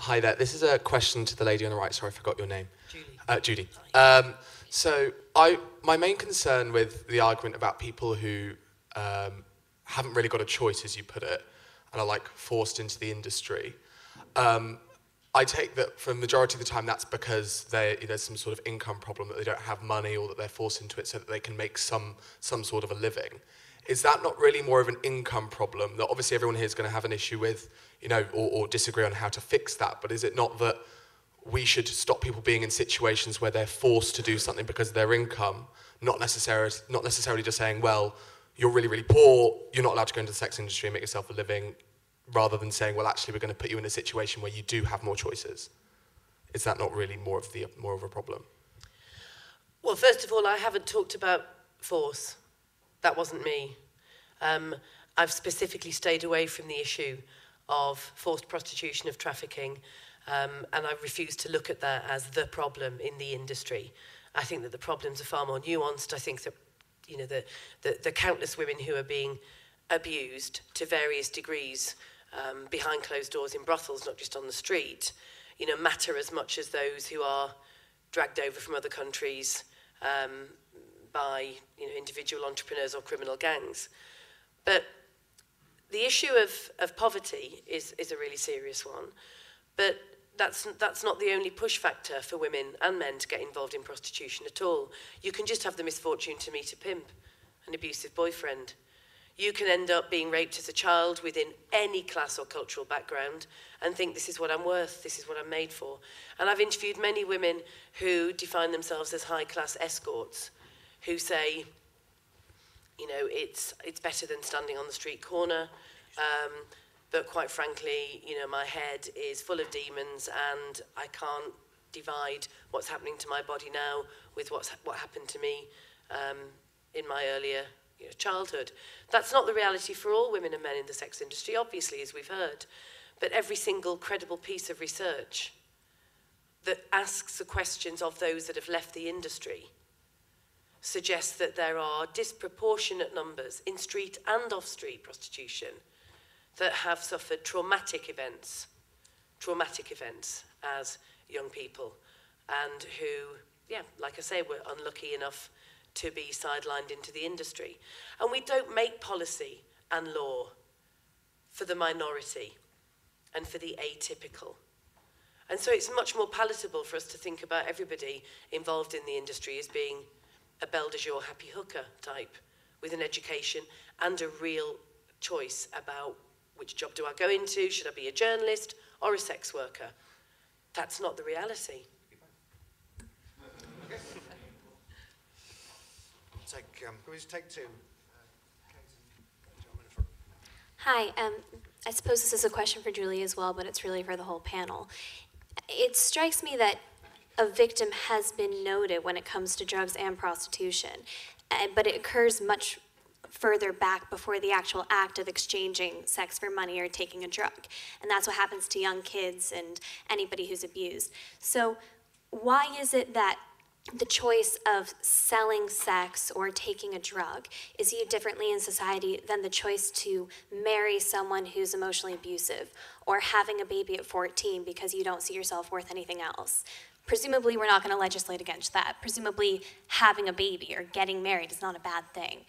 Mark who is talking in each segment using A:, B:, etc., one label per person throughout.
A: Hi there. This is a question to the lady on the right. Sorry, I forgot your name.
B: Julie.
A: Judy. So my main concern with the argument about people who haven't really got a choice, as you put it, and are like forced into the industry, I take that for the majority of the time that's because there's some sort of income problem, that they don't have money or that they're forced into it so that they can make some sort of a living. Is that not really more of an income problem that obviously everyone here is going to have an issue with, or disagree on how to fix that, but is it not that we should stop people being in situations where they're forced to do something because of their income, not necessarily just saying, well, you're really, really poor, you're not allowed to go into the sex industry and make yourself a living, rather than saying, well, actually, we're going to put you in a situation where you do have more choices? Is that not really more of a problem?
B: Well, first of all, I haven't talked about force. That wasn't me. I've specifically stayed away from the issue of forced prostitution, of trafficking, and I refuse to look at that as the problem in the industry. I think that the problems are far more nuanced. I think that, the countless women who are being abused to various degrees behind closed doors in brothels, not just on the street, matter as much as those who are dragged over from other countries by individual entrepreneurs or criminal gangs. But the issue of poverty is a really serious one. But that's not the only push factor for women and men to get involved in prostitution at all. You can just have the misfortune to meet a pimp, an abusive boyfriend. You can end up being raped as a child within any class or cultural background and think, this is what I'm worth, this is what I'm made for. And I've interviewed many women who define themselves as high-class escorts, who say, it's better than standing on the street corner, but quite frankly, my head is full of demons and I can't divide what's happening to my body now with what happened to me in my earlier childhood. That's not the reality for all women and men in the sex industry, obviously, as we've heard. But every single credible piece of research that asks the questions of those that have left the industry suggests that there are disproportionate numbers in street and off-street prostitution that have suffered traumatic events as young people, and who, like I say, were unlucky enough to be sidelined into the industry. And we don't make policy and law for the minority and for the atypical. And so it's much more palatable for us to think about everybody involved in the industry as being a belle de jour happy hooker type with an education and a real choice about which job do I go into, should I be a journalist or a sex worker? That's not the reality.
C: Can we just take two?
D: Hi, I suppose this is a question for Julie as well, but it's really for the whole panel. It strikes me that a victim has been noted when it comes to drugs and prostitution, but it occurs much further back before the actual act of exchanging sex for money or taking a drug. And that's what happens to young kids and anybody who's abused. So why is it that the choice of selling sex or taking a drug is viewed differently in society than the choice to marry someone who's emotionally abusive or having a baby at 14 because you don't see yourself worth anything else? Presumably, we're not going to legislate against that. Presumably, having a baby or getting married is not a bad thing.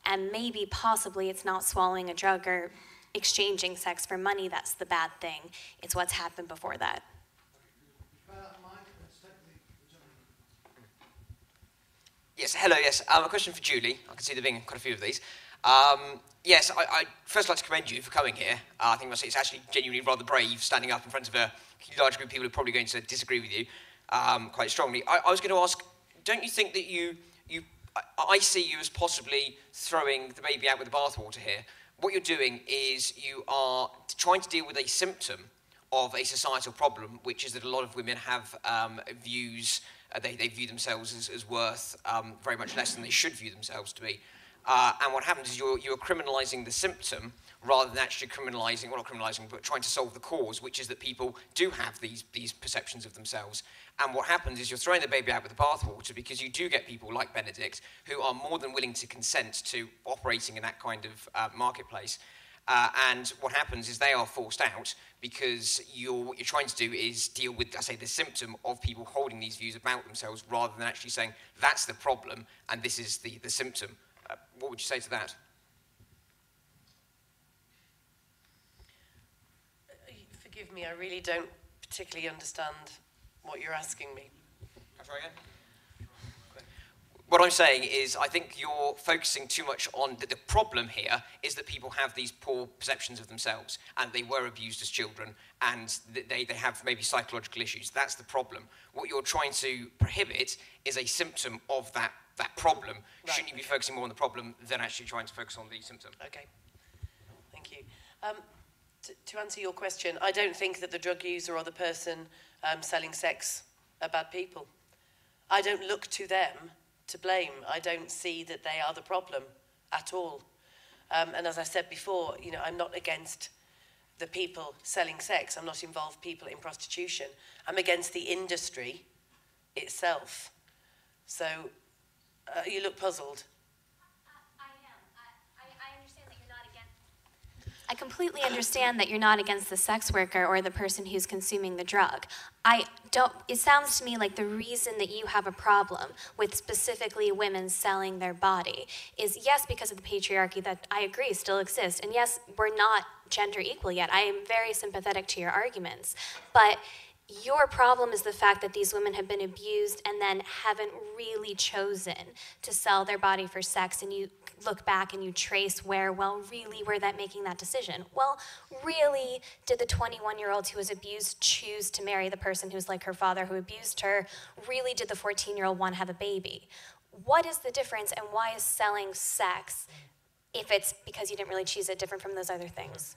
D: And maybe, possibly, it's not swallowing a drug or exchanging sex for money that's the bad thing. It's what's happened before that.
E: Yes, hello, yes. A question for Julie. I can see there being quite a few of these. Yes, I'd first like to commend you for coming here. I think it's actually genuinely rather brave standing up in front of a large group of people who are probably going to disagree with you quite strongly. I was going to ask, don't you think that I see you as possibly throwing the baby out with the bathwater here? What you're doing is you are trying to deal with a symptom of a societal problem, which is that a lot of women have views. They view themselves as worth very much less than they should view themselves to be. And what happens is you're criminalising the symptom rather than actually criminalising, well, not criminalising, but trying to solve the cause, which is that people do have these perceptions of themselves. And what happens is you're throwing the baby out with the bathwater because you do get people like Benedict who are more than willing to consent to operating in that kind of marketplace. And what happens is they are forced out because what you're trying to do is deal with, I say, the symptom of people holding these views about themselves rather than actually saying that's the problem and this is the symptom. What would you say to that?
B: Forgive me, I really don't particularly understand what you're asking me.
E: Can I try again? What I'm saying is I think you're focusing too much on the problem here is that people have these poor perceptions of themselves and they were abused as children and they have maybe psychological issues. That's the problem. What you're trying to prohibit is a symptom of that problem. Right. Shouldn't you be focusing more on the problem than actually trying to focus on the symptom?
B: Okay. Thank you. To answer your question, I don't think that the drug user or the person selling sex are bad people. I don't look to them to blame. I don't see that they are the problem at all. And as I said before, you know, I'm not against the people selling sex. I'm not involved people in prostitution. I'm against the industry itself. So you look puzzled.
D: I completely understand that you're not against the sex worker or the person who's consuming the drug. It sounds to me like the reason that you have a problem with specifically women selling their body is, yes, because of the patriarchy that I agree still exists, and yes, we're not gender equal yet. I am very sympathetic to your arguments, but your problem is the fact that these women have been abused and then haven't really chosen to sell their body for sex, and you look back and you trace really were that making that decision? Well, really, did the 21-year-old who was abused choose to marry the person who's like her father who abused her? Really, did the 14-year-old want to have a baby? What is the difference, and why is selling sex, if it's because you didn't really choose it, different from those other things?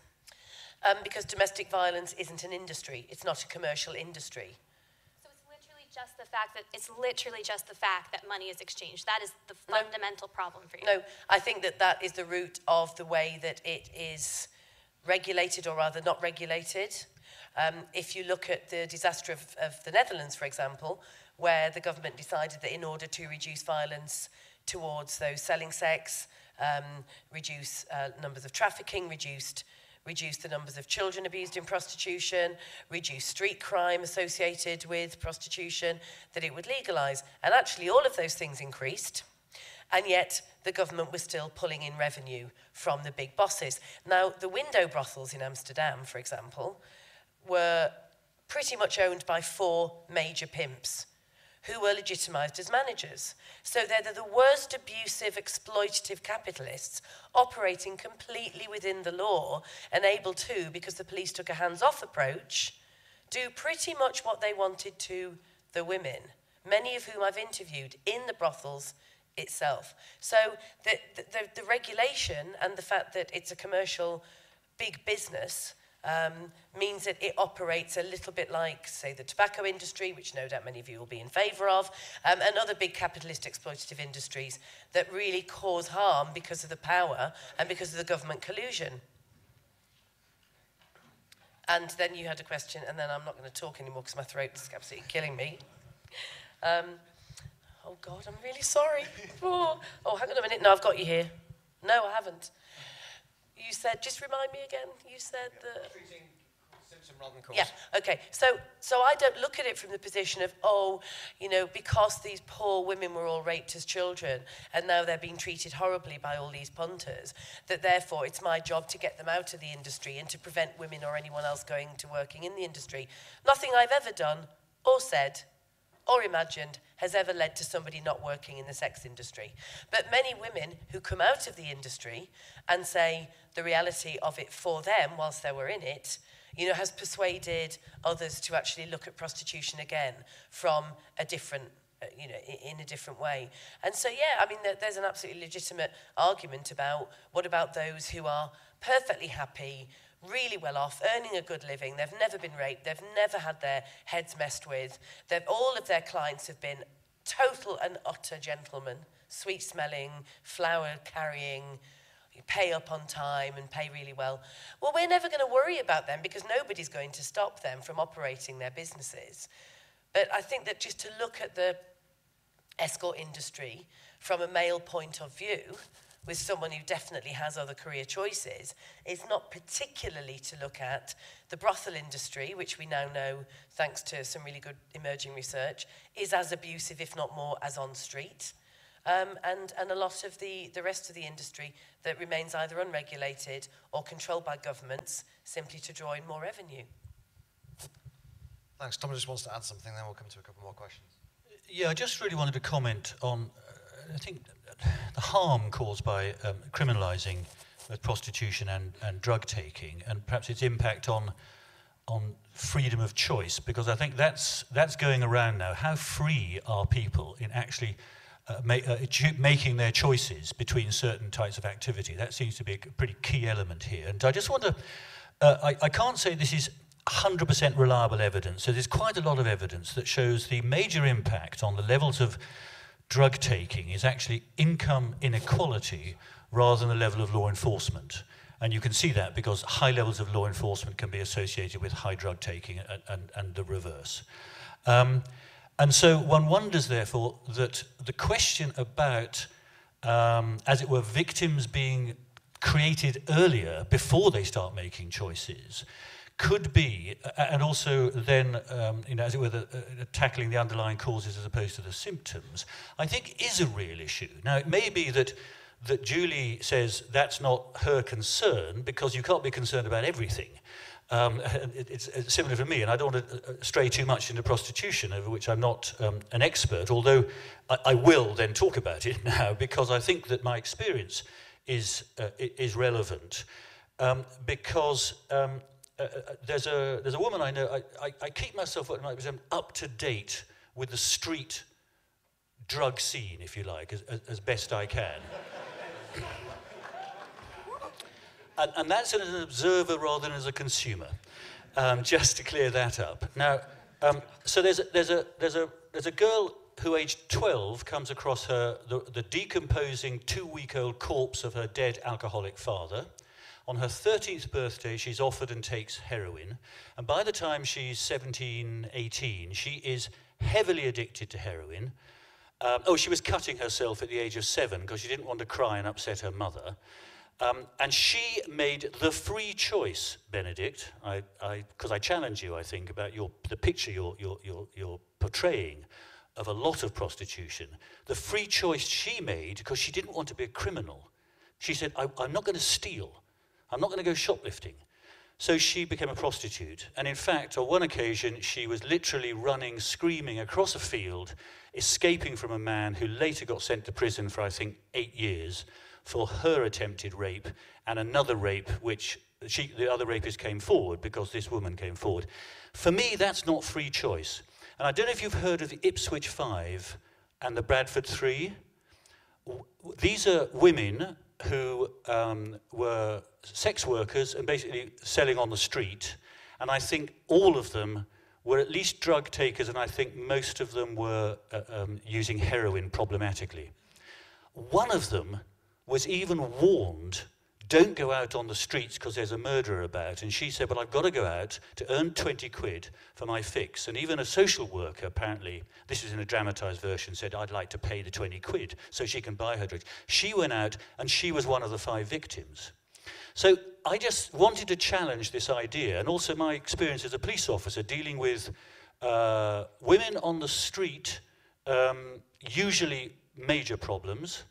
B: Because domestic violence isn't an industry. It's not a commercial industry.
D: So it's literally just the fact that money is exchanged. That is the fundamental problem for you.
B: No, I think that is the root of the way that it is regulated, or rather not regulated. If you look at the disaster of the Netherlands, for example, where the government decided that in order to reduce violence towards those selling sex, reduce numbers of trafficking, reduce the numbers of children abused in prostitution, reduce street crime associated with prostitution, that it would legalise. And actually all of those things increased, and yet the government was still pulling in revenue from the big bosses. Now, the window brothels in Amsterdam, for example, were pretty much owned by 4 major pimps who were legitimised as managers. So they're the worst abusive, exploitative capitalists operating completely within the law and able to, because the police took a hands-off approach, do pretty much what they wanted to the women, many of whom I've interviewed in the brothels itself. So the regulation and the fact that it's a commercial big business means that it operates a little bit like, say, the tobacco industry, which no doubt many of you will be in favour of, and other big capitalist exploitative industries that really cause harm because of the power and because of the government collusion. And then you had a question, and then I'm not going to talk anymore because my throat is absolutely killing me. Oh, God, I'm really sorry. Oh, hang on a minute. No, I've got you here. No, I haven't. You said, just remind me again, you said that...
E: Treating symptom rather than cause.
B: Yeah, okay. So I don't look at it from the position of, oh, you know, because these poor women were all raped as children and now they're being treated horribly by all these punters, that therefore it's my job to get them out of the industry and to prevent women or anyone else going to working in the industry. Nothing I've ever done or said or imagined has ever led to somebody not working in the sex industry. But many women who come out of the industry and say the reality of it for them whilst they were in it, you know, has persuaded others to actually look at prostitution again from a different, you know, in a different way. And so, yeah, I mean, there's an absolutely legitimate argument about what about those who are perfectly happy, really well off, earning a good living, they've never been raped, they've never had their heads messed with, all of their clients have been total and utter gentlemen, sweet-smelling, flower-carrying, pay up on time and pay really well. Well, we're never going to worry about them because nobody's going to stop them from operating their businesses. But I think that just to look at the escort industry from a male point of view, with someone who definitely has other career choices is not particularly to look at the brothel industry, which we now know, thanks to some really good emerging research, is as abusive, if not more, as on street. And a lot of the rest of the industry that remains either unregulated or controlled by governments simply to draw in more revenue.
C: Thanks. Tom just wants to add something, then we'll come to a couple more questions.
F: Yeah, I just really wanted to comment on, I think, the harm caused by criminalising prostitution and drug taking, and perhaps its impact on freedom of choice, because I think that's going around now. How free are people in actually making their choices between certain types of activity? That seems to be a pretty key element here. And I just want to, I can't say this is 100% reliable evidence. So there's quite a lot of evidence that shows the major impact on the levels of drug taking is actually income inequality rather than the level of law enforcement. And you can see that because high levels of law enforcement can be associated with high drug taking and the reverse. And so one wonders, therefore, that the question about, as it were, victims being created earlier before they start making choices could be, and also then, as it were, tackling the underlying causes as opposed to the symptoms, I think is a real issue. Now, it may be that Julie says that's not her concern, because you can't be concerned about everything. It's similar for me, and I don't want to stray too much into prostitution, over which I'm not an expert, although I will then talk about it now, because I think that my experience is relevant. Because there's a woman I know, I keep myself up to date with the street drug scene, if you like, as best I can. And that's as an observer rather than as a consumer, just to clear that up. Now, so there's a girl who, aged 12, comes across the decomposing 2-week-old corpse of her dead alcoholic father. On her 13th birthday, she's offered and takes heroin. And by the time she's 17, 18, she is heavily addicted to heroin. She was cutting herself at the age of 7 because she didn't want to cry and upset her mother. And she made the free choice, Benedict, because I challenge you, I think, about the picture you're portraying of a lot of prostitution. The free choice she made, because she didn't want to be a criminal. She said, I'm not going to steal. I'm not going to go shoplifting. So she became a prostitute. And in fact, on one occasion, she was literally running, screaming across a field, escaping from a man who later got sent to prison for, I think, 8 years for her attempted rape, and another rape which the other rapist came forward because this woman came forward. For me, that's not free choice. And I don't know if you've heard of the Ipswich 5 and the Bradford 3. These are women who were sex workers and basically selling on the street. And I think all of them were at least drug takers, and I think most of them were using heroin problematically. One of them was even warned, don't go out on the streets because there's a murderer about. And she said, well, I've got to go out to earn 20 quid for my fix. And even a social worker, apparently, this is in a dramatised version, said, I'd like to pay the 20 quid so she can buy her drugs. She went out and she was one of the 5 victims. So I just wanted to challenge this idea, and also my experience as a police officer dealing with women on the street, usually major problems,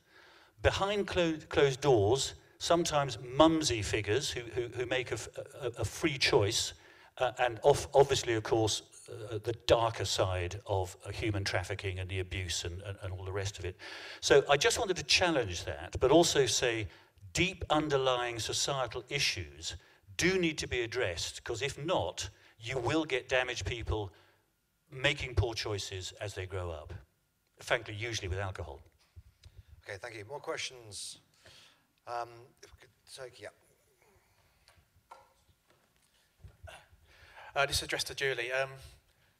F: behind closed doors, sometimes mumsy figures who make a free choice, and obviously, of course, the darker side of human trafficking and the abuse and all the rest of it. So I just wanted to challenge that, but also say deep underlying societal issues do need to be addressed, because if not, you will get damaged people making poor choices as they grow up, frankly, usually with alcohol.
C: Okay, thank you. More questions? If we could take, yeah.
G: This is addressed to Julie. I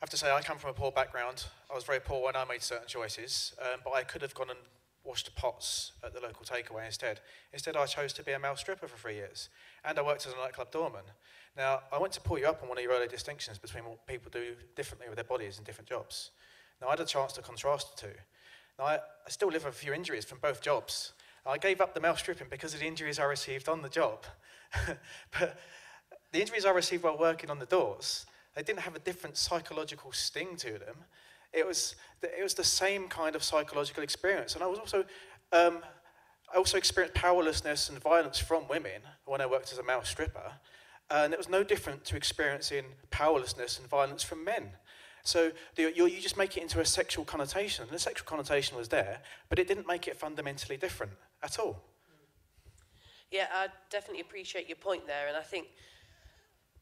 G: have to say, I come from a poor background. I was very poor when I made certain choices, but I could have gone and washed pots at the local takeaway instead. Instead, I chose to be a male stripper for 3 years, and I worked as a nightclub doorman. Now, I want to pull you up on one of your earlier distinctions between what people do differently with their bodies in different jobs. Now, I had a chance to contrast the two. Now, I still live with a few injuries from both jobs, I gave up the male stripping because of the injuries I received on the job. But the injuries I received while working on the doors, they didn't have a different psychological sting to them. It was the same kind of psychological experience. And I also experienced powerlessness and violence from women when I worked as a male stripper. And it was no different to experiencing powerlessness and violence from men. So you just make it into a sexual connotation. And the sexual connotation was there, but it didn't make it fundamentally different at all.
B: Yeah, I definitely appreciate your point there. And I think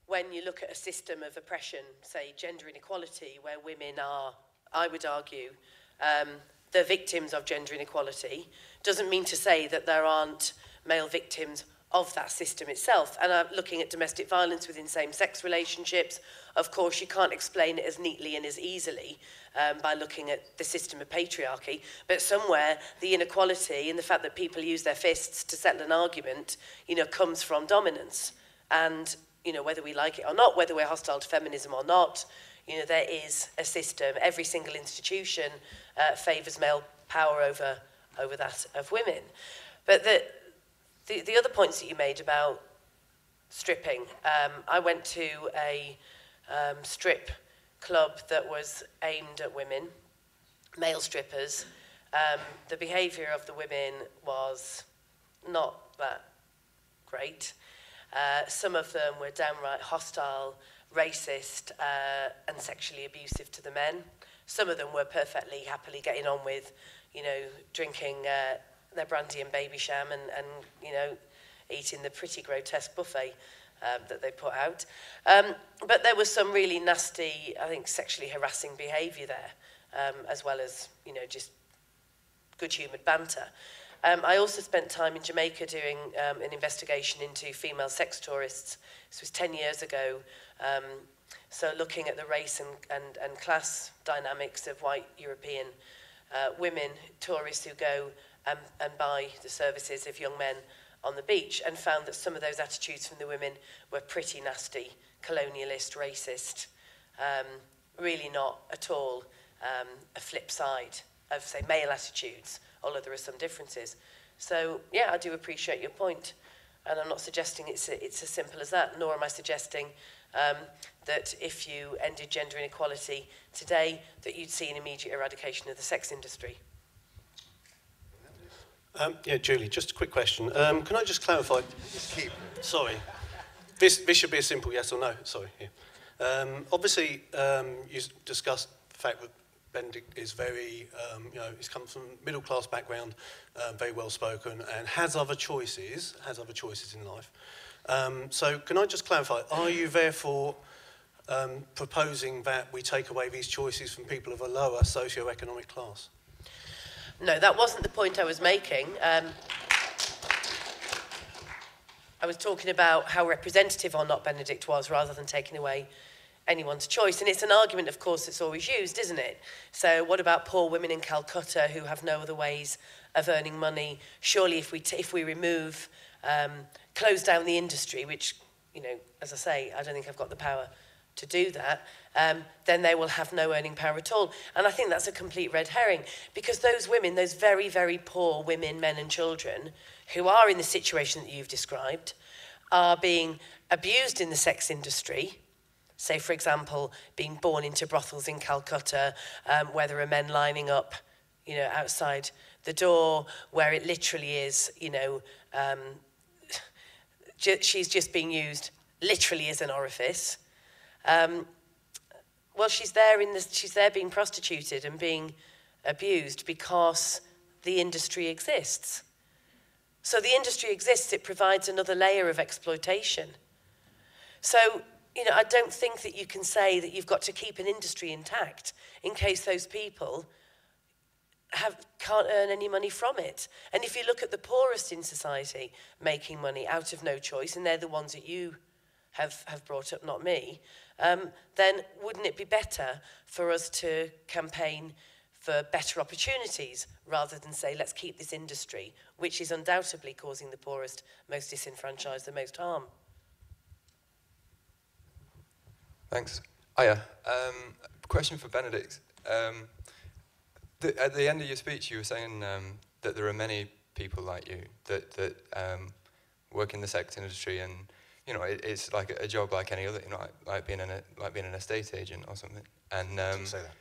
B: when you look at a system of oppression, say gender inequality, where women are, I would argue, the victims of gender inequality, doesn't mean to say that there aren't male victims of that system itself. And I'm looking at domestic violence within same-sex relationships. Of course, you can't explain it as neatly and as easily by looking at the system of patriarchy, but somewhere the inequality and the fact that people use their fists to settle an argument, comes from dominance. And, whether we like it or not, whether we're hostile to feminism or not, there is a system. Every single institution favours male power over that of women. But the other points that you made about stripping, I went to a strip club that was aimed at women, male strippers. The behaviour of the women was not that great. Some of them were downright hostile, racist, and sexually abusive to the men. Some of them were perfectly happily getting on with, drinking their brandy and baby sham and eating the pretty grotesque buffet that they put out. But there was some really nasty, I think, sexually harassing behaviour there, as well as, just good-humoured banter. I also spent time in Jamaica doing an investigation into female sex tourists. This was 10 years ago. So looking at the race and class dynamics of white European women, tourists who go and buy the services of young men on the beach, and found that some of those attitudes from the women were pretty nasty, colonialist, racist, really not at all a flip side of, say, male attitudes, although there are some differences. So, yeah, I do appreciate your point, and I'm not suggesting it's as simple as that, nor am I suggesting that if you ended gender inequality today, that you'd see an immediate eradication of the sex industry.
H: Yeah, Julie, just a quick question. Can I just clarify? Sorry. This should be a simple yes or no. Sorry. Yeah. Obviously, you discussed the fact that Benedict is very, he's come from a middle-class background, very well-spoken, and has other choices in life. So can I just clarify, are you therefore proposing that we take away these choices from people of a lower socio-economic class?
B: No, that wasn't the point I was making. I was talking about how representative or not Benedict was, rather than taking away anyone's choice. And it's an argument, of course, that's always used, isn't it? So what about poor women in Calcutta who have no other ways of earning money? Surely if we remove, close down the industry, which, as I say, I don't think I've got the power to do that, then they will have no earning power at all. And I think that's a complete red herring, because those women, those very, very poor women, men and children, who are in the situation that you've described, are being abused in the sex industry. Say, for example, being born into brothels in Calcutta, where there are men lining up, outside the door, where it literally is, she's just being used literally as an orifice. Well, she's there being prostituted and being abused because the industry exists. So the industry exists, it provides another layer of exploitation. So, I don't think that you can say that you've got to keep an industry intact in case those people can't earn any money from it. And if you look at the poorest in society making money out of no choice, and they're the ones that you have brought up, not me, then wouldn't it be better for us to campaign for better opportunities rather than say, let's keep this industry, which is undoubtedly causing the poorest, most disenfranchised, the most harm?
I: Thanks. Question for Benedict. At the end of your speech, you were saying that there are many people like you that work in the sex industry, and you know, it's like a job like any other, you know, like being an estate agent or something. And
C: Didn't say that.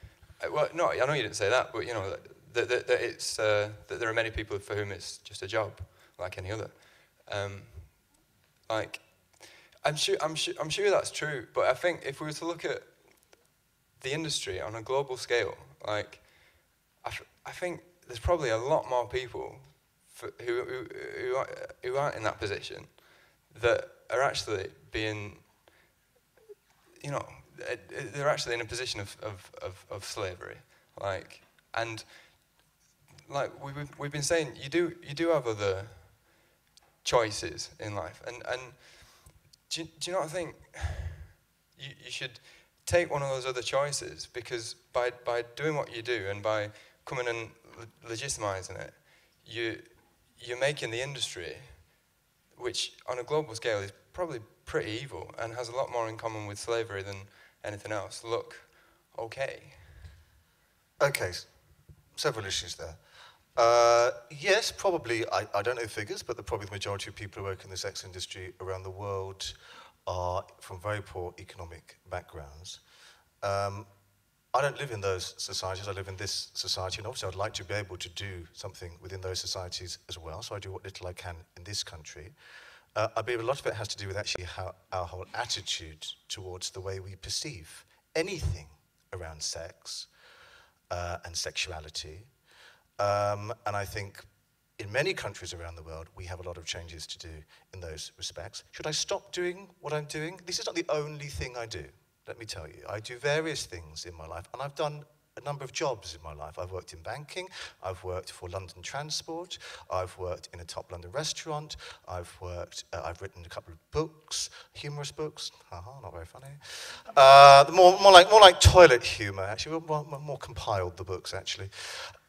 I: well, no, I know you didn't say that, but you know that it's that there are many people for whom it's just a job like any other. Like, I'm sure that's true, but I think if we were to look at the industry on a global scale, like, I think there's probably a lot more people who aren't in that position that are actually being, you know, they're actually in a position of slavery, like, and like we've been saying, you do have other choices in life, and do you not think you should take one of those other choices, because by doing what you do and by coming and legitimising it, you're making the industry, which on a global scale is probably pretty evil and has a lot more in common with slavery than anything else, look okay.
C: Okay, several issues there. Yes, probably, I don't know figures, but probably the majority of people who work in the sex industry around the world are from very poor economic backgrounds. I don't live in those societies, I live in this society, and obviously I'd like to be able to do something within those societies as well, so I do what little I can in this country. I believe a lot of it has to do with actually how our whole attitude towards the way we perceive anything around sex and sexuality. And I think in many countries around the world, we have a lot of changes to do in those respects. Should I stop doing what I'm doing? This is not the only thing I do, let me tell you. I do various things in my life, and I've done a number of jobs in my life. I've worked in banking, I've worked for London Transport, I've worked in a top London restaurant, I've written a couple of books, humorous books, not very funny. More like toilet humour, actually, more compiled, the books, actually.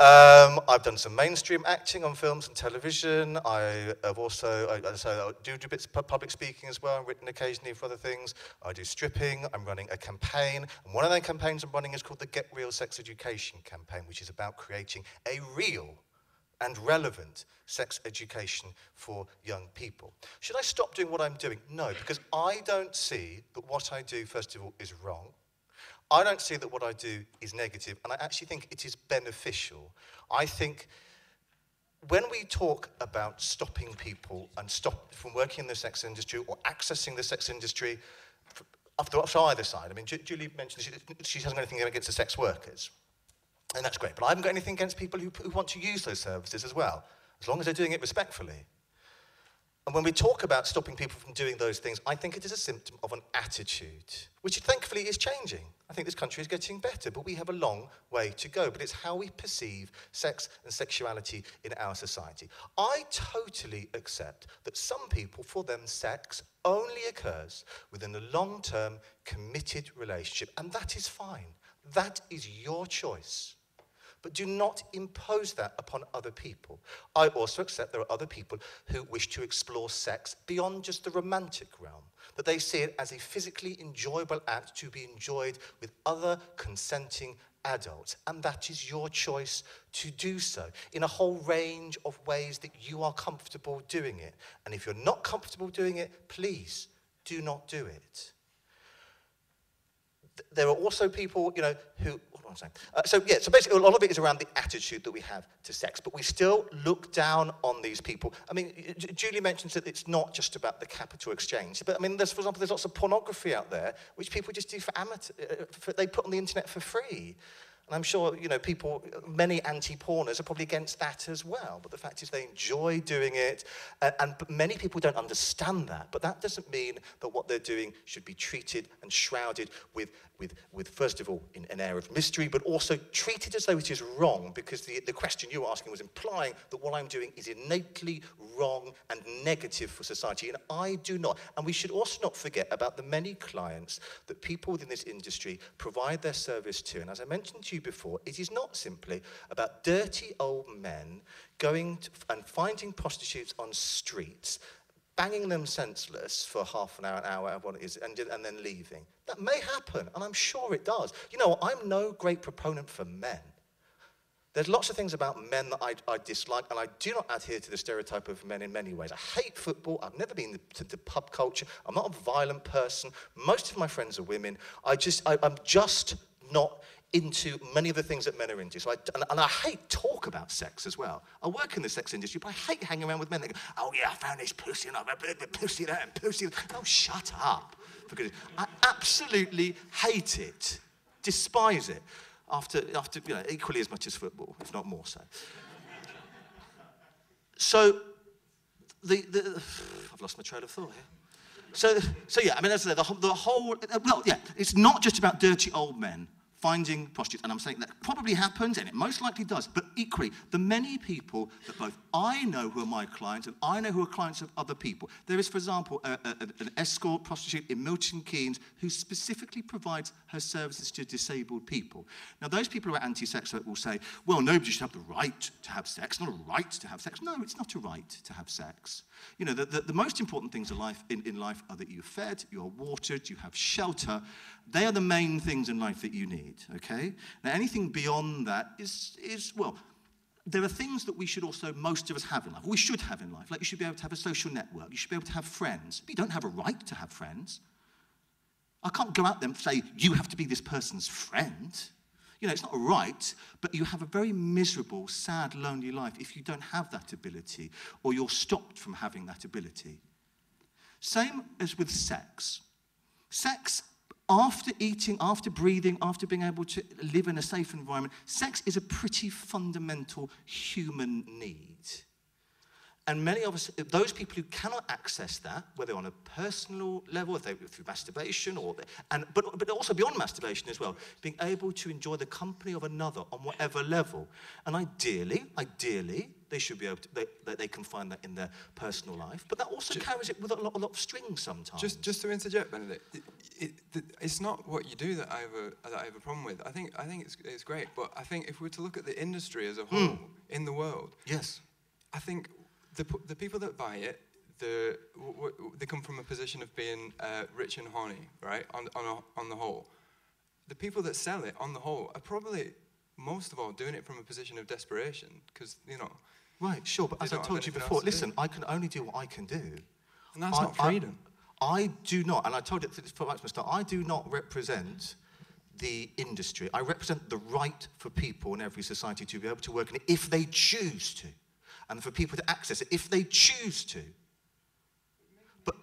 C: I've done some mainstream acting on films and television. I have also, I do bits of public speaking as well. I've written occasionally for other things. I do stripping. I'm running a campaign. And one of the campaigns I'm running is called the Get Real Sex Education campaign, which is about creating a real and relevant sex education for young people. Should I stop doing what I'm doing? No, because I don't see that what I do, first of all, is wrong. I don't see that what I do is negative, and I actually think it is beneficial. I think when we talk about stopping people and stop from working in the sex industry or accessing the sex industry for either side, I mean, Julie mentioned she hasn't got anything against the sex workers, and that's great, but I haven't got anything against people who want to use those services as well, as long as they're doing it respectfully. And when we talk about stopping people from doing those things, I think it is a symptom of an attitude, which thankfully is changing. I think this country is getting better, but we have a long way to go. But it's how we perceive sex and sexuality in our society. I totally accept that some people, for them, sex only occurs within a long-term, committed relationship, and that is fine. That is your choice. But do not impose that upon other people. I also accept there are other people who wish to explore sex beyond just the romantic realm, that they see it as a physically enjoyable act to be enjoyed with other consenting adults, and that is your choice to do so in a whole range of ways that you are comfortable doing it. And if you're not comfortable doing it, please do not do it. There are also people, you know, who, what am I saying? So basically a lot of it is around the attitude that we have to sex, but we still look down on these people. I mean, Julie mentions that it's not just about the capital exchange, but I mean, for example, there's lots of pornography out there, which people just do for they put on the internet for free. And I'm sure, you know, many anti-porners are probably against that as well. But the fact is they enjoy doing it. And many people don't understand that. But that doesn't mean that what they're doing should be treated and shrouded with first of all, an air of mystery, but also treated as though it is wrong, because the question you were asking was implying that what I'm doing is innately wrong and negative for society. And I do not. And we should also not forget about the many clients that people within this industry provide their service to. And as I mentioned to you before, it is not simply about dirty old men going and finding prostitutes on streets, banging them senseless for half an hour, what it is, and then leaving. That may happen, and I'm sure it does. You know, I'm no great proponent for men. There's lots of things about men that I dislike, and I do not adhere to the stereotype of men in many ways. I hate football. I've never been to pub culture. I'm not a violent person. Most of my friends are women. I'm just not into many of the things that men are into. So I hate talk about sex as well. I work in the sex industry, but I hate hanging around with men that go, oh yeah, I found this pussy, and I've a pussy there, and pussy there. Oh, shut up. Because I absolutely hate it, despise it. After equally as much as football, if not more so. So, I've lost my trail of thought here. So yeah, I mean, as I said, the whole, well, yeah, it's not just about dirty old men finding prostitutes, and I'm saying that probably happens, and it most likely does, but equally, the many people that both I know who are my clients, and I know who are clients of other people. There is, for example, an escort prostitute in Milton Keynes who specifically provides her services to disabled people. Now, those people who are anti-sex will say, well, nobody should have the right to have sex, not a right to have sex. No, it's not a right to have sex. You know, the most important things in life are that you're fed, you're watered, you have shelter. They are the main things in life that you need, okay? Now, anything beyond that is well, there are things that we should also, most of us have in life. We should have in life. Like, you should be able to have a social network. You should be able to have friends. But you don't have a right to have friends. I can't go out there and say, you have to be this person's friend. You know, it's not a right, but you have a very miserable, sad, lonely life if you don't have that ability, or you're stopped from having that ability. Same as with sex. Sex, after eating, after breathing, after being able to live in a safe environment, sex is a pretty fundamental human need. And many of us, those people who cannot access that, whether on a personal level, if they through masturbation, but also beyond masturbation as well, being able to enjoy the company of another on whatever level. And ideally, they should be able to, they can find that in their personal life. But that also carries it with a lot of strings sometimes.
I: Just to interject, Benedict, it's not what you do that I have a problem with. I think it's great, but I think if we were to look at the industry as a whole in the world,
C: yes,
I: I think the people that buy it, they come from a position of being rich and horny, right? On the whole, the people that sell it, on the whole, are probably most of all doing it from a position of desperation, because
C: Right, sure, but as I told you before, listen, I can only do what I can do.
I: And that's not freedom.
C: I do not, and I told it right from the start, I do not represent the industry. I represent the right for people in every society to be able to work in it if they choose to, and for people to access it if they choose to. But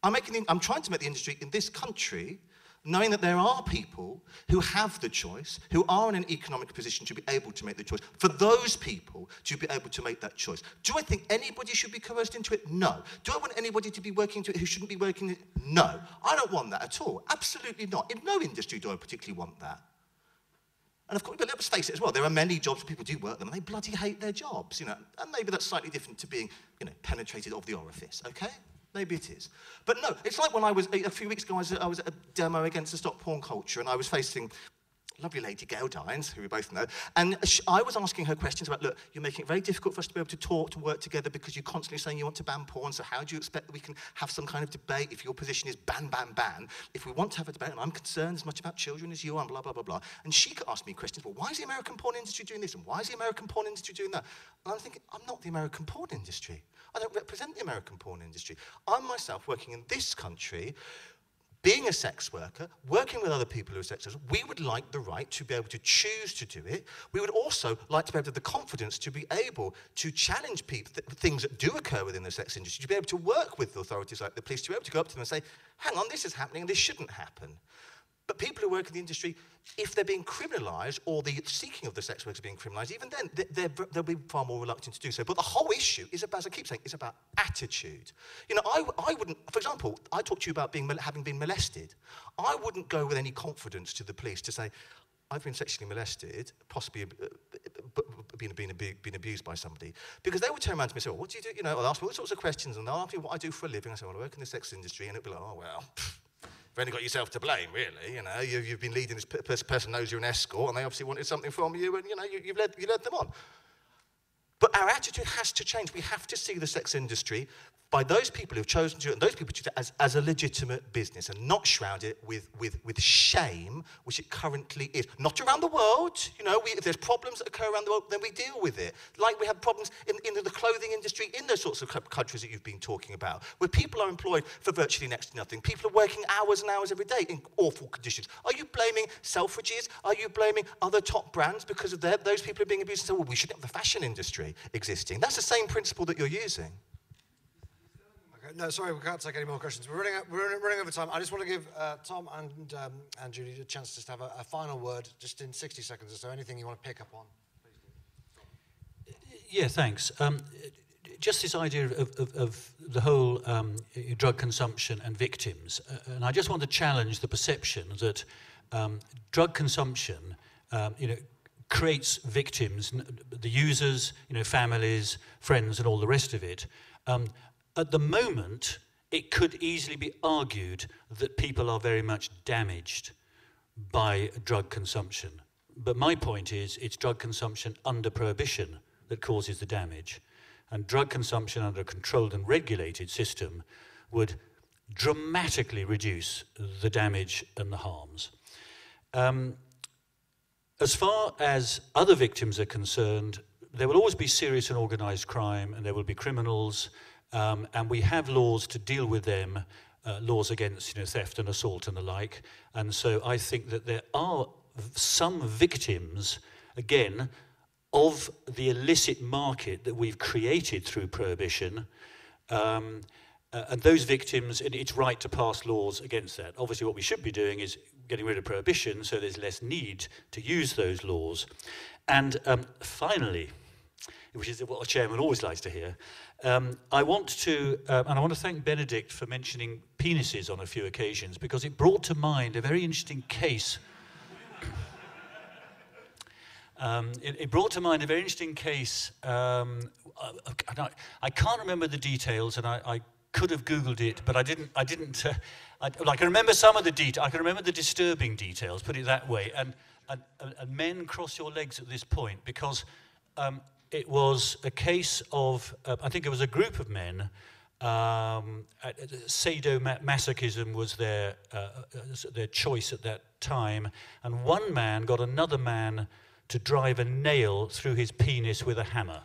C: I'm trying to make the industry in this country, knowing that there are people who have the choice, who are in an economic position to be able to make the choice, for those people to be able to make that choice. Do I think anybody should be coerced into it? No. Do I want anybody to be working into it who shouldn't be working in it? No. I don't want that at all. Absolutely not. In no industry do I particularly want that. And of course, but let's face it as well, there are many jobs where people do work them and they bloody hate their jobs, and maybe that's slightly different to being, penetrated of the orifice, okay? Maybe it is. But no, it's like when I was, a few weeks ago, I was at a demo against the stop porn culture, and I was facing lovely lady Gail Dines, who we both know, and I was asking her questions about, look, you're making it very difficult for us to be able to talk, to work together, because you're constantly saying you want to ban porn, so how do you expect that we can have some kind of debate if your position is ban, ban, ban? If we want to have a debate, and I'm concerned as much about children as you are, and blah, blah, blah, blah. And she could ask me questions, well, why is the American porn industry doing this, and why is the American porn industry doing that? And I'm thinking, I'm not the American porn industry. I don't represent the American porn industry. I'm myself working in this country, being a sex worker, working with other people who are sex workers. We would like the right to be able to choose to do it. We would also like to be able to have the confidence to be able to challenge people, things that do occur within the sex industry, to be able to work with authorities like the police, to be able to go up to them and say, hang on, this is happening and this shouldn't happen. But people who work in the industry, if they're being criminalised, or the seeking of the sex workers being criminalised, even then, they'll be far more reluctant to do so. But the whole issue is about, as I keep saying, is about attitude. I wouldn't, for example, I talked to you about having been molested. I wouldn't go with any confidence to the police to say, I've been sexually molested, possibly been abused by somebody. Because they would turn around to me and say, well, what do you do? They'll ask me all sorts of questions, and they'll ask me what I do for a living. I say, well, I work in the sex industry, and it'll be like, oh, well, you've only got yourself to blame, really. You've been leading this person knows you're an escort, and they obviously wanted something from you, and you led them on. But our attitude has to change. We have to see the sex industry
J: by those people who've chosen to do it, and those people treat it as a legitimate business and not shroud it with shame, which it currently is. Not around the world, you know, if there's problems that occur around the world, then we deal with it. Like we have problems in the clothing industry in those sorts of countries that you've been talking about, where people are employed for virtually next to nothing. People are working hours and hours every day in awful conditions. Are you blaming Selfridges? Are you blaming other top brands because of those people are being abused? And say, well, we shouldn't have the fashion industry existing. That's the same principle that you're using.
K: No, sorry, we can't take any more questions. We're running over time. I just want to give Tom and Julie a chance to just have a final word, just in 60 seconds or so. Anything you want to pick up on?
F: Yeah, thanks. Just this idea of the whole drug consumption and victims. And I just want to challenge the perception that drug consumption, creates victims, the users, families, friends, and all the rest of it. At the moment, it could easily be argued that people are very much damaged by drug consumption. But my point is, it's drug consumption under prohibition that causes the damage. And drug consumption under a controlled and regulated system would dramatically reduce the damage and the harms. As far as other victims are concerned, there will always be serious and organised crime, and there will be criminals, and we have laws to deal with them, laws against theft and assault and the like. And so I think that there are some victims, again, of the illicit market that we've created through prohibition, and those victims, and it's right to pass laws against that. Obviously what we should be doing is getting rid of prohibition so there's less need to use those laws. And finally, which is what a chairman always likes to hear, I want to thank Benedict for mentioning penises on a few occasions, because it brought to mind a very interesting case. It brought to mind a very interesting case. I can't remember the details, and I could have Googled it, but I didn't. I can remember some of the details. I can remember the disturbing details. Put it that way. And men, cross your legs at this point, because it was a case of. I think it was a group of men. Sadomasochism was their choice at that time, and one man got another man to drive a nail through his penis with a hammer.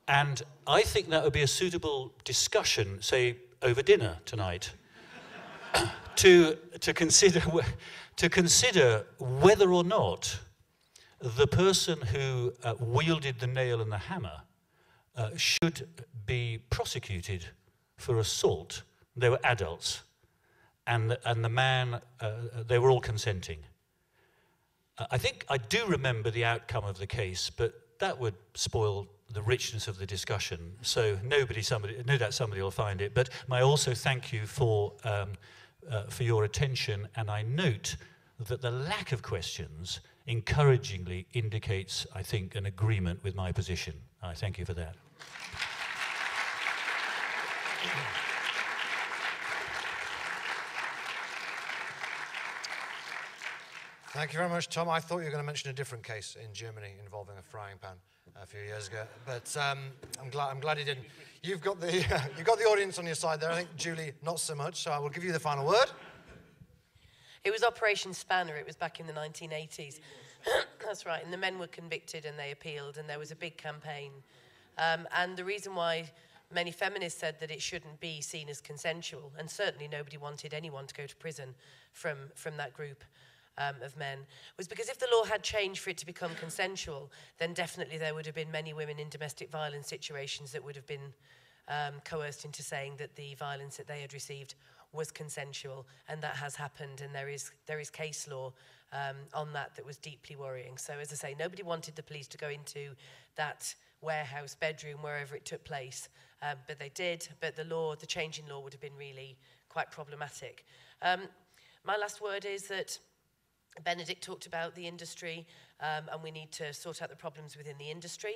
F: And I think that would be a suitable discussion, say, over dinner tonight, to consider whether or not the person who wielded the nail and the hammer should be prosecuted for assault. They were adults, and the man, they were all consenting. I think I do remember the outcome of the case, but that would spoil the richness of the discussion. So no doubt somebody will find it. But I also thank you for your attention, and I note that the lack of questions encouragingly indicates, I think, an agreement with my position. I thank you for that.
K: Thank you very much, Tom. I thought you were going to mention a different case in Germany involving a frying pan a few years ago, but I'm glad you didn't. You've got the audience on your side there. I think Julie, not so much. So I will give you the final word.
B: It was Operation Spanner. It was back in the 1980s. That's right. And the men were convicted and they appealed, and there was a big campaign. And the reason why many feminists said that it shouldn't be seen as consensual, and certainly nobody wanted anyone to go to prison from that group of men, was because if the law had changed for it to become consensual, then definitely there would have been many women in domestic violence situations that would have been coerced into saying that the violence that they had received was consensual, and that has happened, and there is case law on that was deeply worrying. So as I say, nobody wanted the police to go into that warehouse, bedroom, wherever it took place, but they did. But the change in law would have been really quite problematic. My last word is that Benedict talked about the industry, and we need to sort out the problems within the industry,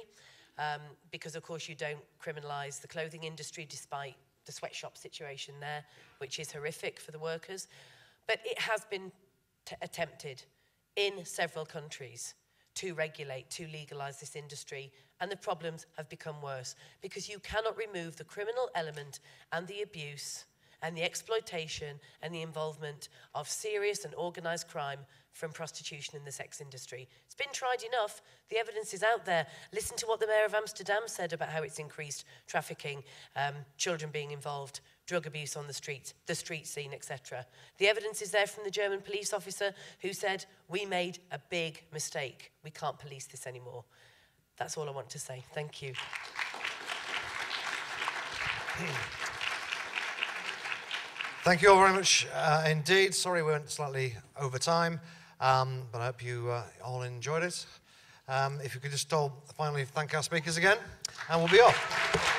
B: because of course you don't criminalise the clothing industry despite the sweatshop situation there, which is horrific for the workers. But it has been attempted in several countries to regulate, to legalise this industry, and the problems have become worse because you cannot remove the criminal element and the abuse and the exploitation and the involvement of serious and organised crime from prostitution in the sex industry. It's been tried enough. The evidence is out there. Listen to what the Mayor of Amsterdam said about how it's increased trafficking, children being involved, drug abuse on the street scene, etc. The evidence is there from the German police officer who said, we made a big mistake. We can't police this anymore. That's all I want to say. Thank you.
K: Thank you all very much indeed. Sorry we went slightly over time, but I hope you all enjoyed it. If you could just all finally thank our speakers again, and we'll be off.